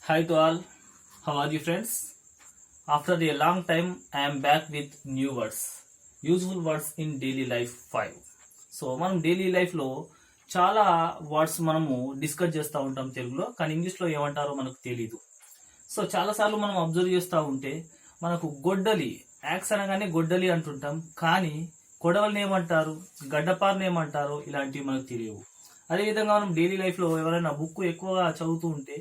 Hi to all. How are you, friends? After a long time, I am back with new words. Useful words in daily life 5. So మనం daily లైఫ్లో చాలా words మనము discuss చేస్తూ ఉంటాం తెలుగులో, కానీ ఇంగ్లీష్లో ఏమంటారో మనకు తెలీదు. సో చాలాసార్లు మనం అబ్జర్వ్ చేస్తూ ఉంటే మనకు గొడ్డలి, యాక్స్ అనగానే గొడ్డలి అంటుంటాం, కానీ కొడవలిని ఏమంటారు, గడ్డపారని ఏమంటారు, ఇలాంటివి మనకు తెలియవు. అదేవిధంగా మనం డైలీ లైఫ్లో ఎవరైనా బుక్ ఎక్కువగా చదువుతూ ఉంటే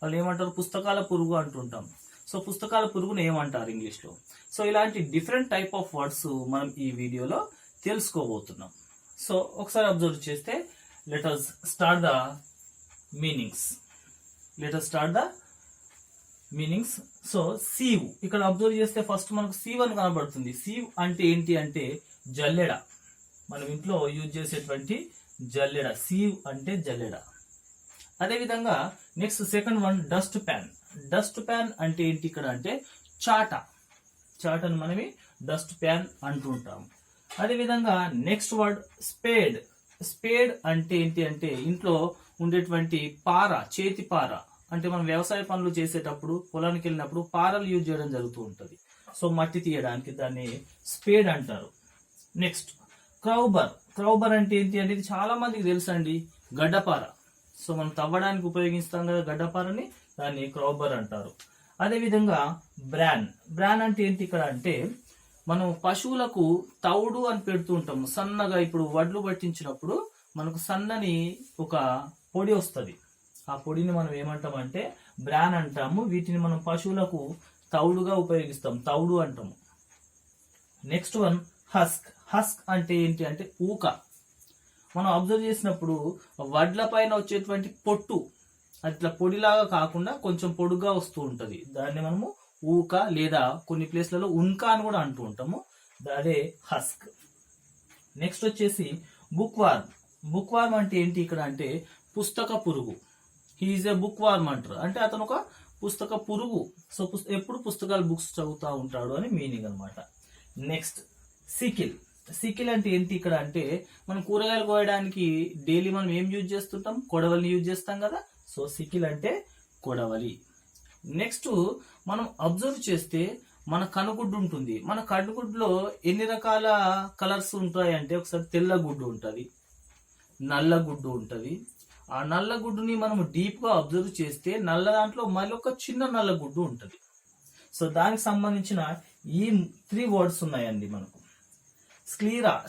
వాళ్ళు ఏమంటారు, పుస్తకాల పురుగు అంటుంటాం. సో పుస్తకాల పురుగును ఏమంటారు ఇంగ్లీష్లో. సో ఇలాంటి డిఫరెంట్ టైప్ ఆఫ్ వర్డ్స్ మనం ఈ వీడియోలో తెలుసుకోబోతున్నాం. సో ఒకసారి అబ్జర్వ్ చేస్తే let us start the meanings. So sieve, ఇక్కడ అబ్జర్వ్ చేస్తే ఫస్ట్ మనకు సీవ్ అని కనబడుతుంది. సీవ్ అంటే ఏంటి అంటే జల్లెడ, మనం ఇంట్లో యూజ్ చేసేటువంటి జల్లెడ. సీవ్ అంటే జల్లెడ. అదేవిధంగా next second one dust pan. Dust pan అంటే ఏంటి ఇక్కడ అంటే చాటను మనమి డస్ట్ ప్యాన్ అంటుంటాం. అదేవిధంగా నెక్స్ట్ వర్డ్ స్పేడ్. స్పేడ్ అంటే ఏంటి అంటే ఇంట్లో ఉండేటువంటి పార, చేతి పార. అంటే మనం వ్యవసాయ పనులు చేసేటప్పుడు పొలానికి వెళ్ళినప్పుడు పారలు యూజ్ చేయడం జరుగుతూ ఉంటుంది. సో మట్టి తీయడానికి దాన్ని స్పేడ్ అంటారు. నెక్స్ట్ క్రౌబర్ అంటే ఏంటి అంటే ఇది చాలా మందికి తెలుసు అండి, గడ్డపార. సో మనం తవ్వడానికి ఉపయోగిస్తాం కదా గడ్డపారని, దాన్ని క్రౌబర్ అంటారు. అదేవిధంగా బ్రాన్ అంటే ఏంటి ఇక్కడ అంటే మనం పశువులకు తౌడు అని పెడుతూ ఉంటాము సన్నగా. ఇప్పుడు వడ్లు పట్టించినప్పుడు మనకు సన్నని ఒక పొడి వస్తుంది, ఆ పొడిని మనం ఏమంటామంటే బ్రాన్ అంటాము. వీటిని మనం పశువులకు తౌడుగా ఉపయోగిస్తాం, తౌడు అంటాము. నెక్స్ట్ వన్ హస్క్ అంటే ఏంటి అంటే ఊక. మనం అబ్జర్వ్ చేసినప్పుడు వడ్ల పైన వచ్చేటువంటి పొట్టు అట్లా పొడిలాగా కాకుండా కొంచెం పొడుగా వస్తూ ఉంటది, దాన్ని మనము ఊక లేదా కొన్ని ప్లేస్లలో ఉన్క అని కూడా అంటూ ఉంటాము, అదే హస్క్. నెక్స్ట్ వచ్చేసి బుక్ వార్మ్ అంటే ఏంటి ఇక్కడ అంటే పుస్తక పురుగు. హీఈస్ ఏ బుక్ వార్మ్ అంటారు, అంటే అతను ఒక పుస్తక పురుగు. సో ఎప్పుడు పుస్తకాలు బుక్స్ చదువుతూ ఉంటాడు అని మీనింగ్ అనమాట. నెక్స్ట్ సికిల్ అంటే ఏంటి ఇక్కడ అంటే మనం కూరగాయలు కోయడానికి డైలీ మనం ఏం యూజ్ చేస్తుంటాం, కొడవలిని యూజ్ చేస్తాం కదా. సో సికిల్ అంటే కొడవలి. నెక్స్ట్ మనం అబ్జర్వ్ చేస్తే మన కనుగుడ్డు ఉంటుంది. మన కనుగుడ్డులో ఎన్ని రకాల కలర్స్ ఉంటాయి అంటే ఒకసారి తెల్ల గుడ్డు ఉంటుంది, నల్ల గుడ్డు ఉంటుంది. ఆ నల్ల గుడ్డుని మనం డీప్ గా అబ్జర్వ్ చేస్తే నల్ల దాంట్లో మళ్ళీ ఒక చిన్న నల్ల గుడ్డు ఉంటుంది. సో దానికి సంబంధించిన ఈ 3 వర్డ్స్ ఉన్నాయండి మనకు.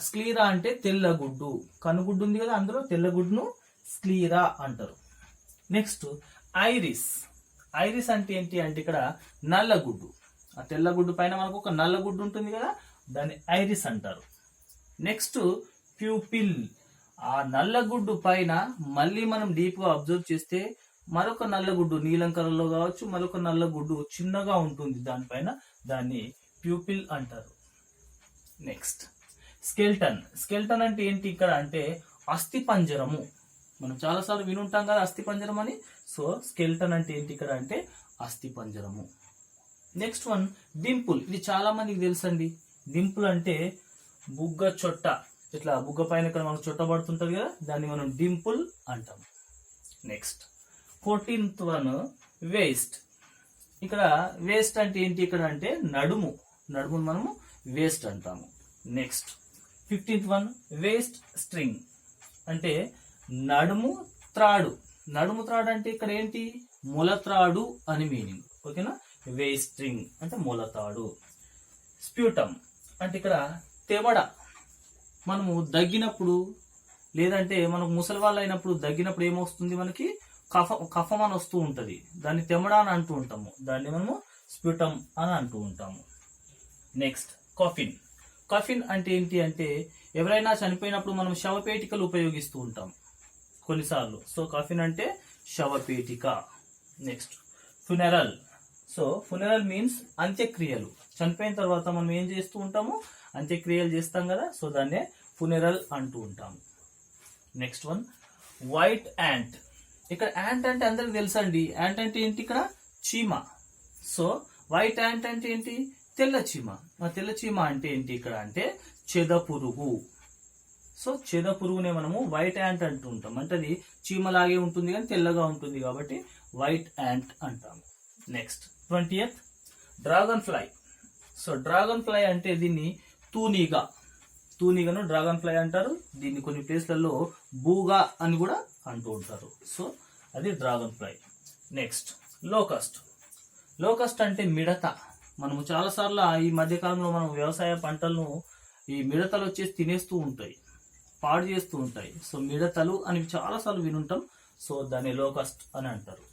స్క్లీరా అంటే తెల్లగుడ్డు, కనుగుడ్డు ఉంది కదా అందులో తెల్లగుడ్డును స్క్లీరా అంటారు. నెక్స్ట్ ఐరిస్ అంటే ఏంటి అంటే ఇక్కడ నల్లగుడ్డు. ఆ తెల్లగుడ్డు పైన మనకు ఒక నల్లగుడ్డు ఉంటుంది కదా, దాన్ని ఐరిస్ అంటారు. నెక్స్ట్ ప్యూపిల్, ఆ నల్లగుడ్డు పైన మళ్ళీ మనం డీప్ గా అబ్జర్వ్ చేస్తే మరొక నల్లగుడ్డు నీలం కలర్లో కావచ్చు, మరొక నల్లగుడ్డు చిన్నగా ఉంటుంది దానిపైన, దాన్ని ప్యూపిల్ అంటారు. నెక్స్ట్ స్కెల్టన్ అంటే ఏంటి ఇక్కడ అంటే అస్థి పంజరము. మనం చాలాసార్లు వినుంటాం కదా అస్థి పంజరం అని. సో స్కెల్టన్ అంటే ఏంటి ఇక్కడ అంటే అస్థి పంజరము. Next one Dimple. ఇది చాలా మందికి తెలుసండి. డింపుల్ అంటే బుగ్గ చొట్ట, ఇట్లా బుగ్గ పైన ఇక్కడ మనకు చొట్ట పడుతుంటది కదా, దాన్ని మనం డింపుల్ అంటాం. Next 14th one waste. ఇక్కడ వేస్ట్ అంటే ఏంటి ఇక్కడ అంటే నడుమును మనము వేస్ట్ అంటాము. Next 15th one waste string అంటే నడుము త్రాడు అంటే ఇక్కడ ఏంటి మొలత్రాడు అని మీనింగ్. ఓకేనా, వేస్ట్ స్ట్రింగ్ అంటే మొలతాడు. స్ప్యూటమ్ అంటే ఇక్కడ తెవడ. మనము దగ్గినప్పుడు లేదంటే మనకు ముసలి వాళ్ళు అయినప్పుడు దగ్గినప్పుడు ఏమొస్తుంది మనకి కఫం అని వస్తూ ఉంటది, దాన్ని తెమడ అని అంటూ ఉంటాము, దాన్ని మనము స్ప్యూటమ్ అని అంటూ ఉంటాము. నెక్స్ట్ కఫిన్ అంటే ఏంటి అంటే ఎవరైనా చనిపోయినప్పుడు మనం శవపేటికలు ఉపయోగిస్తూ ఉంటాం కొన్నిసార్లు. సో కఫిన్ అంటే శవపేటిక. Next funeral. So funeral means అంత్యక్రియలు. చనిపోయిన తర్వాత మనం ఏం చేస్తూ ఉంటాము, అంత్యక్రియలు చేస్తాం కదా, సో దాన్నే ఫ్యూనరల్ అంటూ ఉంటాము. Next one white ant. ఇక్కడ యాంట్ అంటే అందరికి తెలుసండి, యాంట్ అంటే ఏంటి ఇక్కడ చీమ. సో వైట్ యాంట్ అంటే ఏంటి తెల్ల చీమ. తెల్ల చీమ అంటే ఏంటి ఇక్కడ అంటే చెద పురుగు. సో చెద పురుగునే మనము వైట్ యాంట్ అంటూ ఉంటాం, అంటే అది చీమలాగే ఉంటుంది కానీ తెల్లగా ఉంటుంది కాబట్టి వైట్ యాంట్ అంటాము. Next 20th dragon fly. So dragon fly అంటే దీన్ని తూనీగను డ్రాగన్ ఫ్లై అంటారు. దీన్ని కొన్ని ప్లేస్లలో బూగా అని కూడా అంటూ ఉంటారు. సో అది డ్రాగన్ ఫ్లై. నెక్స్ట్ లోకస్ట్ అంటే మిడత. మనము చాలాసార్లు ఈ మధ్యకాలంలో మనం వ్యవసాయ పంటలను ఈ మిడతలు వచ్చేసి తినేస్తూ ఉంటాయి, పాడు చేస్తూ ఉంటాయి. సో మిడతలు అని చాలాసార్లు వినుంటాం. సో దాన్ని లోకస్ట్ అని అంటారు.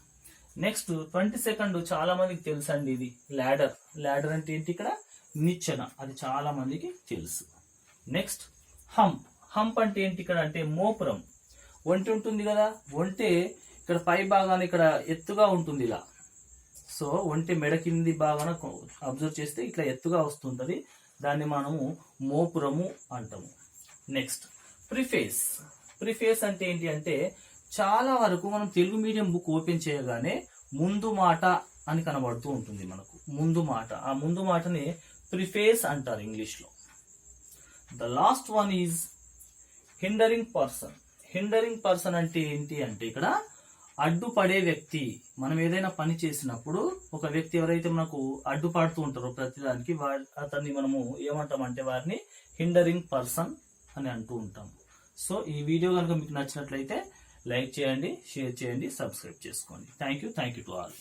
నెక్స్ట్ 22nd చాలా మందికి తెలుసు అండి, ఇది ల్యాడర్ అంటే ఏంటి, ఇక్కడ నిచ్చెన. అది చాలా మందికి తెలుసు. నెక్స్ట్ హంప్ అంటే ఏంటి, ఇక్కడ అంటే మోపురం. ఒంటి ఉంటుంది కదా, ఒంటే ఇక్కడ పై భాగాన్ని ఇక్కడ ఎత్తుగా ఉంటుంది ఇలా. సో ఒంటి మెడ కింది భాగాన అబ్జర్వ్ చేస్తే ఇట్లా ఎత్తుగా వస్తుంటది, దాన్ని మనము మోపురము అంటాము. నెక్స్ట్ ప్రిఫేస్ అంటే ఏంటి అంటే చాలా వరకు మనం తెలుగు మీడియం బుక్ ఓపెన్ చేయగానే ముందు మాట అని కనబడుతూ ఉంటుంది మనకు. ముందు మాట, ఆ ముందు మాటని ప్రిఫేస్ అంటారు ఇంగ్లీష్లో. The last one is hindering person అంటే ఏంటి అంటే ఇక్కడ అడ్డుపడే వ్యక్తి. మనం ఏదైనా పని చేసినప్పుడు ఒక వ్యక్తి ఎవరైతే మనకు అడ్డుపడుతూ ఉంటారో ప్రతిదానికి, అతన్ని మనము ఏమంటామంటే వారిని హిండరింగ్ పర్సన్ అని అంటూ ఉంటాం. సో ఈ వీడియో కనుక మీకు నచ్చినట్లయితే లైక్ చేయండి, షేర్ చేయండి, సబ్స్క్రైబ్ చేసుకోండి. Thank you to all.